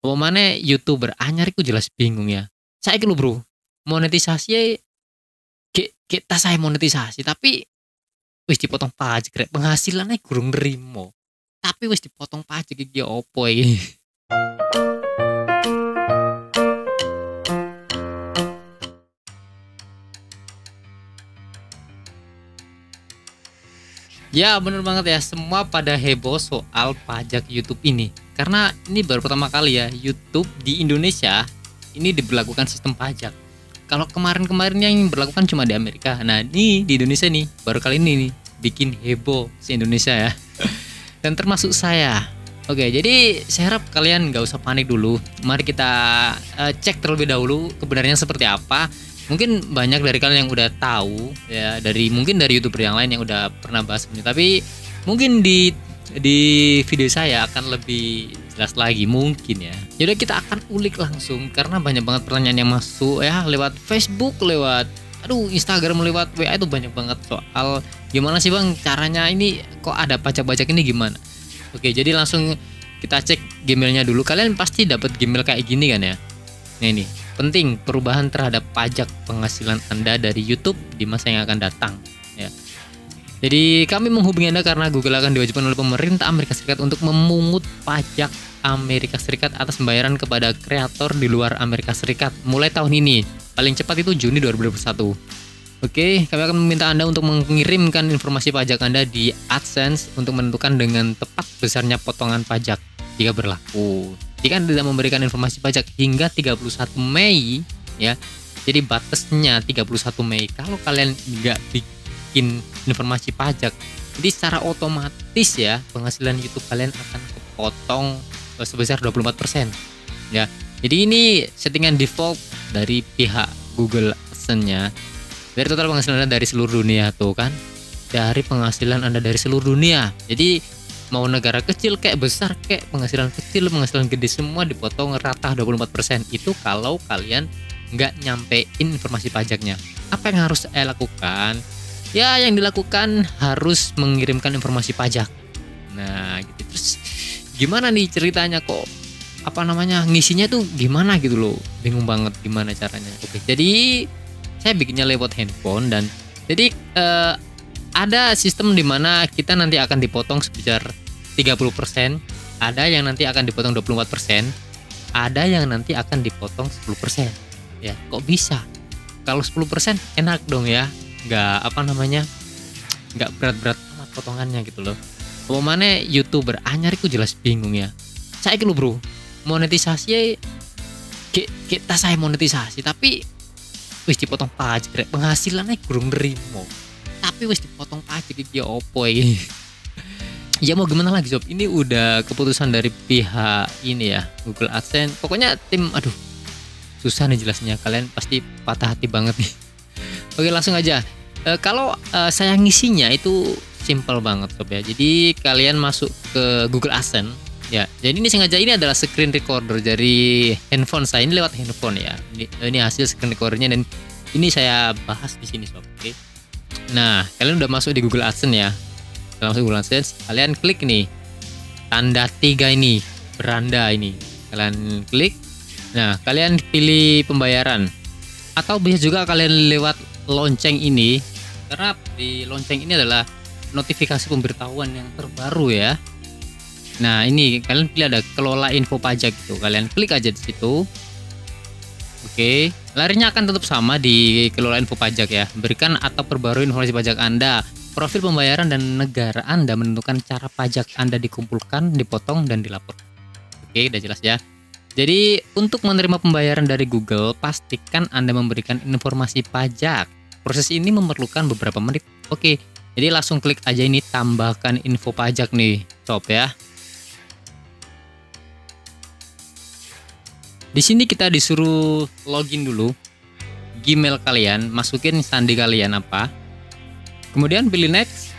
Apa maneh YouTuber anyar iku jelas bingung ya. Saiki lho, Bro, monetisasi kita saya monetisasi tapi wis dipotong pajak rek, penghasilannya gurung nrimo. Tapi wis dipotong pajak iki opo iki? Ya bener banget ya, semua pada heboh soal pajak YouTube ini. Karena ini baru pertama kali ya YouTube di Indonesia ini diberlakukan sistem pajak. Kalau kemarin-kemarin yang berlakukan cuma di Amerika. Nah ini di Indonesia nih baru kali ini nih bikin heboh se Indonesia ya. Dan termasuk saya. Oke, jadi saya harap kalian nggak usah panik dulu. Mari kita cek terlebih dahulu kebenarannya seperti apa. Mungkin banyak dari kalian yang udah tahu ya, mungkin dari YouTuber yang lain yang udah pernah bahas ini. Tapi mungkin di video saya akan lebih jelas lagi mungkin ya. Jadi kita akan ulik langsung karena banyak banget pertanyaan yang masuk ya lewat Facebook, lewat Instagram, lewat WA itu banyak banget soal gimana sih Bang caranya ini kok ada pajak-pajak ini gimana. Oke, jadi langsung kita cek Gmailnya dulu. Kalian pasti dapat Gmail kayak gini kan ya. Nah ini penting perubahan terhadap pajak penghasilan Anda dari YouTube di masa yang akan datang ya. Jadi kami menghubungi Anda karena Google akan diwajibkan oleh pemerintah Amerika Serikat untuk memungut pajak Amerika Serikat atas pembayaran kepada kreator di luar Amerika Serikat mulai tahun ini. Paling cepat itu Juni 2021. Oke, kami akan meminta Anda untuk mengirimkan informasi pajak Anda di AdSense untuk menentukan dengan tepat besarnya potongan pajak jika berlaku. Jika Anda tidak memberikan informasi pajak hingga 31 Mei ya. Jadi batasnya 31 Mei. Kalau kalian nggak bikin informasi pajak, jadi secara otomatis ya penghasilan YouTube kalian akan kepotong sebesar 24% ya. Jadi ini settingan default dari pihak Google AdSense-nya. Dari total penghasilan Anda dari seluruh dunia tuh kan. Dari penghasilan Anda dari seluruh dunia. Jadi mau negara kecil kayak besar kayak penghasilan kecil, penghasilan gede semua dipotong rata 24%. Itu kalau kalian nggak nyampein informasi pajaknya. Apa yang harus saya lakukan? Ya yang dilakukan harus mengirimkan informasi pajak. Nah gitu. Terus gimana nih ceritanya kok ngisinya tuh gimana gitu loh, bingung banget gimana caranya. Oke, jadi saya bikinnya lewat handphone dan jadi ada sistem di mana kita nanti akan dipotong sebesar 30%, ada yang nanti akan dipotong 24%, ada yang nanti akan dipotong 10%. Ya, kok bisa? Kalau 10% enak dong ya. Nggak berat-berat amat potongannya gitu loh. Pemane YouTuber anyar itu jelas bingung ya. Saya gitu Bro, monetisasi kita saya monetisasi tapi wis dipotong pajak rek, penghasilannya gurung nrimo. Tapi wis dipotong pajak iki opo iki? Ya mau gimana lagi Sob, ini udah keputusan dari pihak ini ya, Google AdSense. Pokoknya tim susah nih jelasnya, kalian pasti patah hati banget nih. Oke langsung aja. Kalau saya ngisinya itu simple banget Sob ya. Jadi kalian masuk ke Google AdSense ya. Jadi ini sengaja, ini adalah screen recorder dari handphone saya, ini lewat handphone ya. Ini hasil screen recordernya dan ini saya bahas di sini Sob. Oke. Nah, kalian udah masuk di Google AdSense ya. Kalau masuk Google AdSense, kalian klik nih tanda 3 ini, beranda ini. Kalian klik. Nah, kalian pilih pembayaran. Atau bisa juga kalian lewat lonceng ini. Karena di lonceng ini adalah notifikasi pemberitahuan yang terbaru ya. Nah, ini kalian pilih ada kelola info pajak itu. Kalian klik aja di situ. Oke, larinya akan tetap sama di kelola info pajak ya. Berikan atau perbarui informasi pajak Anda, profil pembayaran dan negara Anda menentukan cara pajak Anda dikumpulkan, dipotong dan dilaporkan. Oke, udah jelas ya. Jadi, untuk menerima pembayaran dari Google, pastikan Anda memberikan informasi pajak. Proses ini memerlukan beberapa menit. Oke, jadi langsung klik aja ini tambahkan info pajak nih, Sob ya. Di sini kita disuruh login dulu Gmail kalian, masukin sandi kalian apa. Kemudian pilih next.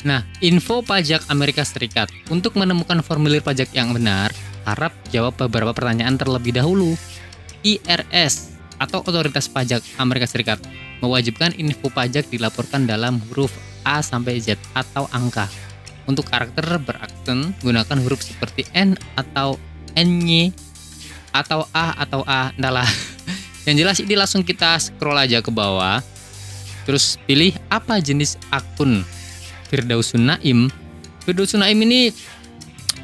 Nah, info pajak Amerika Serikat. Untuk menemukan formulir pajak yang benar, harap jawab beberapa pertanyaan terlebih dahulu. IRS atau Otoritas Pajak Amerika Serikat mewajibkan info pajak dilaporkan dalam huruf A sampai Z atau angka. Untuk karakter beraksen gunakan huruf seperti N atau NY atau A atau A, entahlah. Yang jelas ini langsung kita scroll aja ke bawah. Terus pilih apa jenis akun Firdausun Naim. Firdausun Naim ini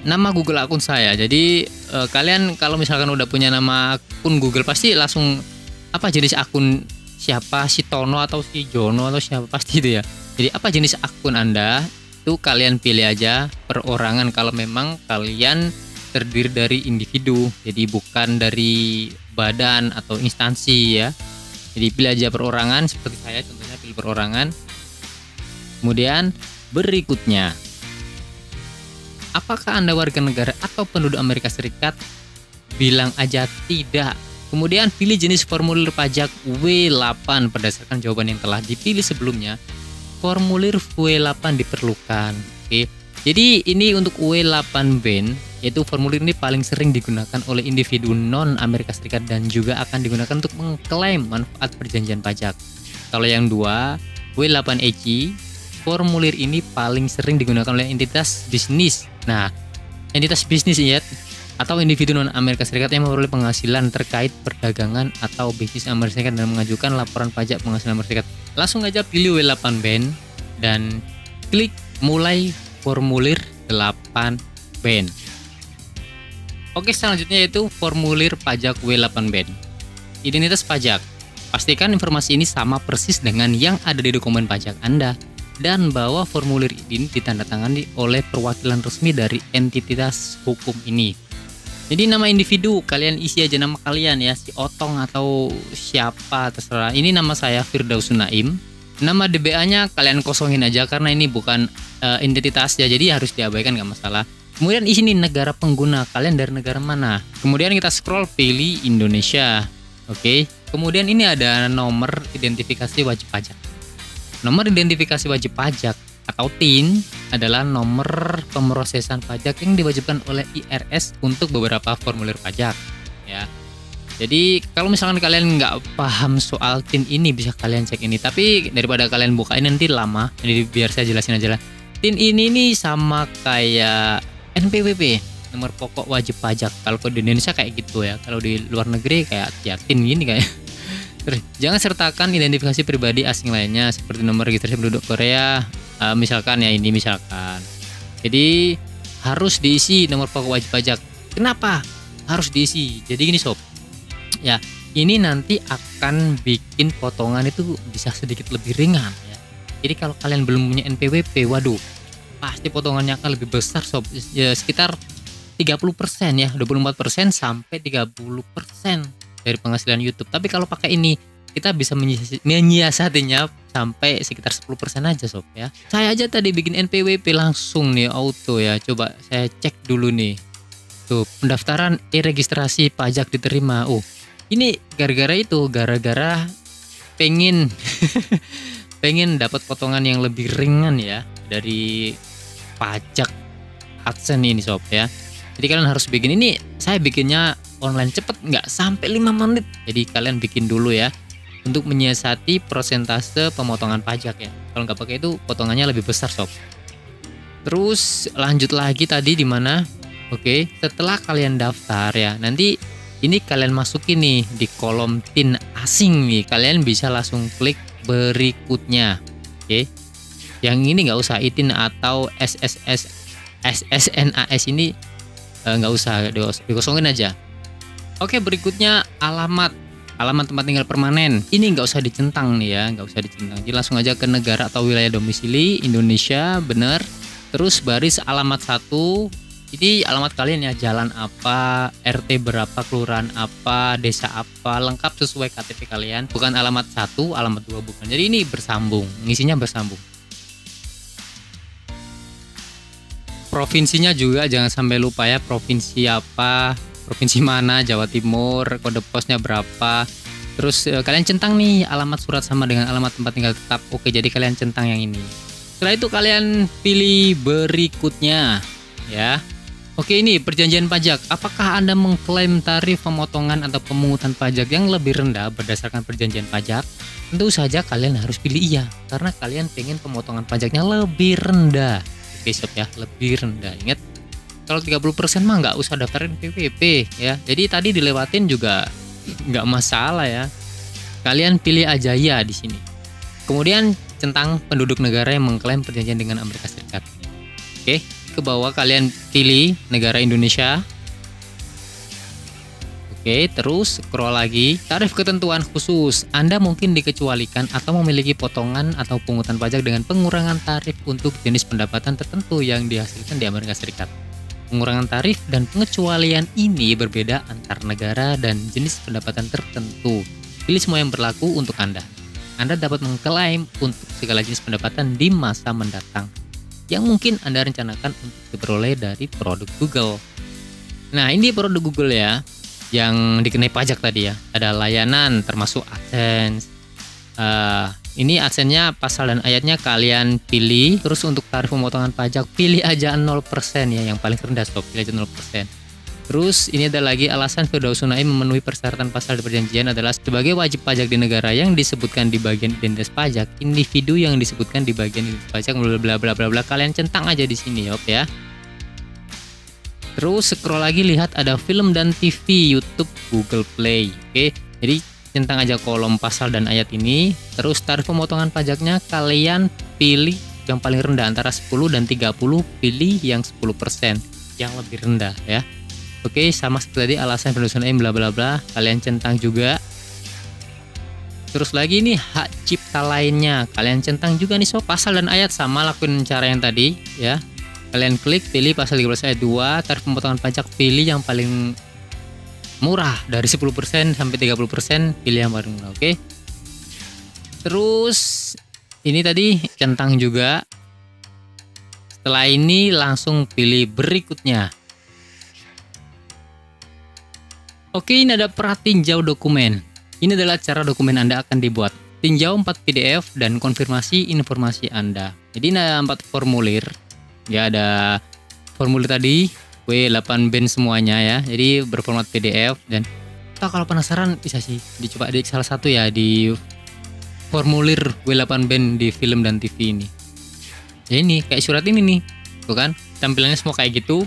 nama Google akun saya. Jadi kalian kalau misalkan udah punya nama akun Google pasti langsung apa jenis akun siapa, si Tono atau si Jono atau siapa, pasti itu ya. Jadi apa jenis akun Anda itu kalian pilih aja perorangan kalau memang kalian terdiri dari individu, jadi bukan dari badan atau instansi ya. Jadi pilih aja perorangan seperti saya contohnya pilih perorangan. Kemudian berikutnya, apakah Anda warga negara atau penduduk Amerika Serikat? Bilang aja tidak. Kemudian pilih jenis formulir pajak W8 berdasarkan jawaban yang telah dipilih sebelumnya. Formulir W8 diperlukan. Oke. Jadi ini untuk W8BEN, yaitu formulir ini paling sering digunakan oleh individu non Amerika Serikat dan juga akan digunakan untuk mengklaim manfaat perjanjian pajak. Kalau yang dua, W8EC, formulir ini paling sering digunakan oleh entitas bisnis. Nah, entitas bisnis ya atau individu non Amerika Serikat yang memperoleh penghasilan terkait perdagangan atau bisnis Amerika Serikat dan mengajukan laporan pajak penghasilan Amerika Serikat. Langsung aja pilih W8BEN dan klik mulai formulir 8BEN. Oke, selanjutnya yaitu formulir pajak W8BEN. Identitas pajak. Pastikan informasi ini sama persis dengan yang ada di dokumen pajak Anda dan bahwa formulir ini ditandatangani oleh perwakilan resmi dari entitas hukum ini. Jadi nama individu kalian isi aja nama kalian ya, si Otong atau siapa terserah. Ini nama saya Firdausun Naim. Nama DBA-nya kalian kosongin aja karena ini bukan identitas ya, jadi harus diabaikan nggak masalah. Kemudian isi nih negara pengguna, kalian dari negara mana. Kemudian kita scroll pilih Indonesia. Oke. Kemudian ini ada nomor identifikasi wajib pajak. Nomor identifikasi wajib pajak atau TIN adalah nomor pemrosesan pajak yang diwajibkan oleh IRS untuk beberapa formulir pajak ya. Jadi kalau misalkan kalian nggak paham soal TIN ini bisa kalian cek ini, tapi daripada kalian buka ini nanti lama, jadi biar saya jelasin aja lah. TIN ini nih sama kayak NPWP, nomor pokok wajib pajak. Kalau di Indonesia kayak gitu ya, kalau di luar negeri kayak ya TIN gini kayak. Terus jangan sertakan identifikasi pribadi asing lainnya seperti nomor registrasi penduduk Korea, misalkan ya ini misalkan. Jadi harus diisi nomor pokok wajib pajak. Kenapa harus diisi? Jadi gini sob, ya ini nanti akan bikin potongan itu bisa sedikit lebih ringan ya. Jadi kalau kalian belum punya NPWP, waduh pasti potongannya akan lebih besar sob, ya sekitar 30% ya, 24% sampai 30% dari penghasilan YouTube. Tapi kalau pakai ini kita bisa menyiasatinya sampai sekitar 10% aja sob ya. Saya aja tadi bikin NPWP langsung nih auto ya. Coba saya cek dulu nih. Tuh, pendaftaran e-registrasi pajak diterima. Oh, ini gara-gara pengen pengen dapat potongan yang lebih ringan ya dari pajak AdSense ini sob ya. Jadi kalian harus bikin ini. Saya bikinnya online cepet, nggak sampai 5 menit. Jadi kalian bikin dulu ya untuk menyiasati persentase pemotongan pajak ya. Kalau nggak pakai itu potongannya lebih besar sob. Terus lanjut lagi tadi di mana? Oke, setelah kalian daftar ya, nanti ini kalian masukin nih di kolom TIN asing nih. Kalian bisa langsung klik berikutnya. Oke. Yang ini nggak usah ITIN atau SSNAS ini nggak usah, dikosongin aja. Oke, berikutnya alamat tempat tinggal permanen. Ini nggak usah dicentang nih ya, nggak usah dicentang. Jadi langsung aja ke negara atau wilayah domisili Indonesia, bener. Terus baris alamat 1. Ini alamat kalian ya, jalan apa, RT berapa, kelurahan apa, desa apa, lengkap sesuai KTP kalian. Bukan alamat 1, alamat 2 bukan. Jadi ini bersambung, ngisinya bersambung. Provinsinya juga jangan sampai lupa ya, provinsi apa, provinsi mana, Jawa Timur, kode posnya berapa. Terus kalian centang nih alamat surat sama dengan alamat tempat tinggal tetap. Oke, jadi kalian centang yang ini. Setelah itu kalian pilih berikutnya ya. Oke, ini perjanjian pajak. Apakah Anda mengklaim tarif pemotongan atau pemungutan pajak yang lebih rendah berdasarkan perjanjian pajak? Tentu saja kalian harus pilih iya, karena kalian pengen pemotongan pajaknya lebih rendah. Oke sob ya, lebih rendah. Ingat, kalau 30% mah nggak usah daftarin PPP ya. Jadi tadi dilewatin juga nggak masalah ya. Kalian pilih aja ya di sini. Kemudian centang penduduk negara yang mengklaim perjanjian dengan Amerika Serikat. Oke, ke bawah kalian pilih negara Indonesia. Oke, terus scroll lagi. Tarif ketentuan khusus. Anda mungkin dikecualikan atau memiliki potongan atau pungutan pajak dengan pengurangan tarif untuk jenis pendapatan tertentu yang dihasilkan di Amerika Serikat. Pengurangan tarif dan pengecualian ini berbeda antar negara dan jenis pendapatan tertentu. Pilih semua yang berlaku untuk Anda. Anda dapat mengklaim untuk segala jenis pendapatan di masa mendatang yang mungkin Anda rencanakan untuk diperoleh dari produk Google. Nah, ini produk Google ya, yang dikenai pajak tadi ya. Ada layanan termasuk AdSense. Ini AdSense-nya pasal dan ayatnya kalian pilih. Terus untuk tarif pemotongan pajak pilih aja 0% ya, yang paling rendah stop, pilih aja 0%. Terus ini ada lagi alasan Firdaus Naim memenuhi persyaratan pasal di perjanjian adalah sebagai wajib pajak di negara yang disebutkan di bagian identitas pajak, individu yang disebutkan di bagian identitas pajak bla bla bla bla bla. Kalian centang aja di sini ya. Terus scroll lagi, lihat ada film dan TV YouTube Google Play. Oke, jadi centang aja kolom pasal dan ayat ini. Terus tarif pemotongan pajaknya kalian pilih yang paling rendah antara 10 dan 30, pilih yang 10% yang lebih rendah ya. Oke, sama seperti tadi alasan penulisan bla bla bla, kalian centang juga. Terus lagi nih hak cipta lainnya, kalian centang juga nih sob. Pasal dan ayat sama, lakuin cara yang tadi ya. Kalian klik pilih pasal 13 ayat 2, tarif pemotongan pajak pilih yang paling murah dari 10% sampai 30%, pilih yang paling murah. Oke. Terus ini tadi centang juga. Setelah ini langsung pilih berikutnya. Oke, ini ada pratinjau dokumen. Ini adalah cara dokumen Anda akan dibuat. Tinjau 4 PDF dan konfirmasi informasi Anda. Jadi ada 4 formulir. Ya, ada formulir tadi W8BEN semuanya ya. Jadi berformat PDF, dan kalau penasaran bisa sih dicoba di salah satu ya, di formulir W8BEN di film dan TV ini. Ya ini kayak surat ini nih. Tuh kan, tampilannya semua kayak gitu.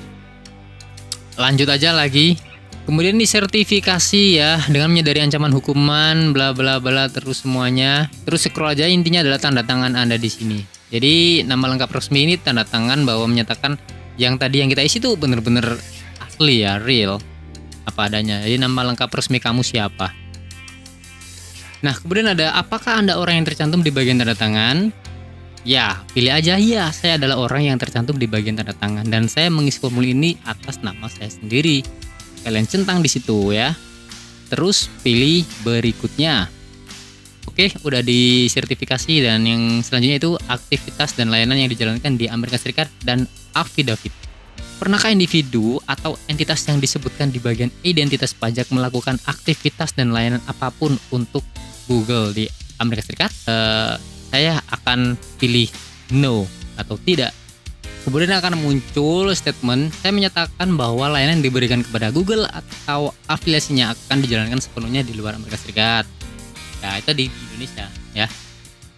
Lanjut aja lagi. Kemudian ini sertifikasi ya, dengan menyadari ancaman hukuman bla bla bla terus semuanya. Terus scroll aja, intinya adalah tanda tangan Anda di sini. Jadi nama lengkap resmi ini tanda tangan bahwa menyatakan yang tadi yang kita isi tuh bener-bener asli ya, real apa adanya. Jadi nama lengkap resmi kamu siapa. Nah, kemudian ada apakah Anda orang yang tercantum di bagian tanda tangan? Ya, pilih aja ya, saya adalah orang yang tercantum di bagian tanda tangan dan saya mengisi formulir ini atas nama saya sendiri. Kalian centang di situ ya. Terus pilih berikutnya. Oke, udah disertifikasi, dan yang selanjutnya itu aktivitas dan layanan yang dijalankan di Amerika Serikat dan affidavit. Pernahkah individu atau entitas yang disebutkan di bagian identitas pajak melakukan aktivitas dan layanan apapun untuk Google di Amerika Serikat? Saya akan pilih no atau tidak. Kemudian akan muncul statement, saya menyatakan bahwa layanan yang diberikan kepada Google atau afiliasinya akan dijalankan sepenuhnya di luar Amerika Serikat. Ya, itu di Indonesia ya.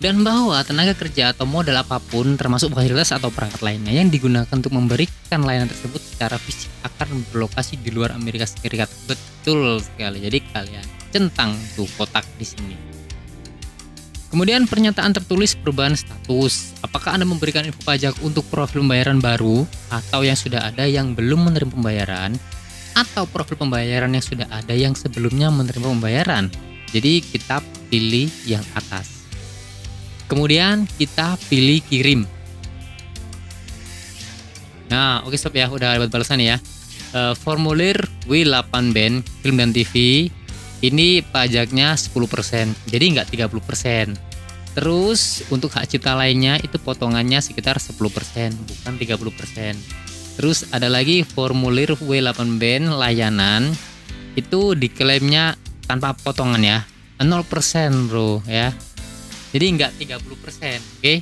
Dan bahwa tenaga kerja atau modal apapun termasuk fasilitas atau perangkat lainnya yang digunakan untuk memberikan layanan tersebut secara fisik akan berlokasi di luar Amerika Serikat. Betul sekali. Jadi kalian centang tuh kotak di sini. Kemudian pernyataan tertulis perubahan status. Apakah Anda memberikan info pajak untuk profil pembayaran baru atau yang sudah ada yang belum menerima pembayaran, atau profil pembayaran yang sudah ada yang sebelumnya menerima pembayaran? Jadi kita pilih yang atas. Kemudian kita pilih kirim. Nah, oke sob ya, udah dapat balasan ya. Formulir W8BEN film dan TV ini pajaknya 10%, jadi nggak 30%. Terus untuk hak cipta lainnya itu potongannya sekitar 10%, bukan 30%. Terus ada lagi formulir W8BEN layanan, itu diklaimnya tanpa potongan ya, 0% bro ya. Jadi nggak 30%, oke?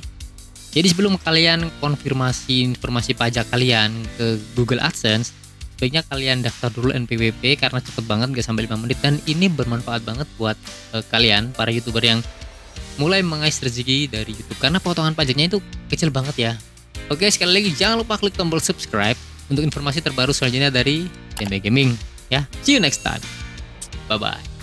Jadi sebelum kalian konfirmasi informasi pajak kalian ke Google AdSense, sebaiknya kalian daftar dulu NPWP karena cepet banget, gak sampai 5 menit, dan ini bermanfaat banget buat kalian para YouTuber yang mulai mengais rezeki dari YouTube, karena potongan pajaknya itu kecil banget ya. Oke, sekali lagi jangan lupa klik tombol subscribe untuk informasi terbaru selanjutnya dari Cendekia Gaming ya. See you next time. Bye bye.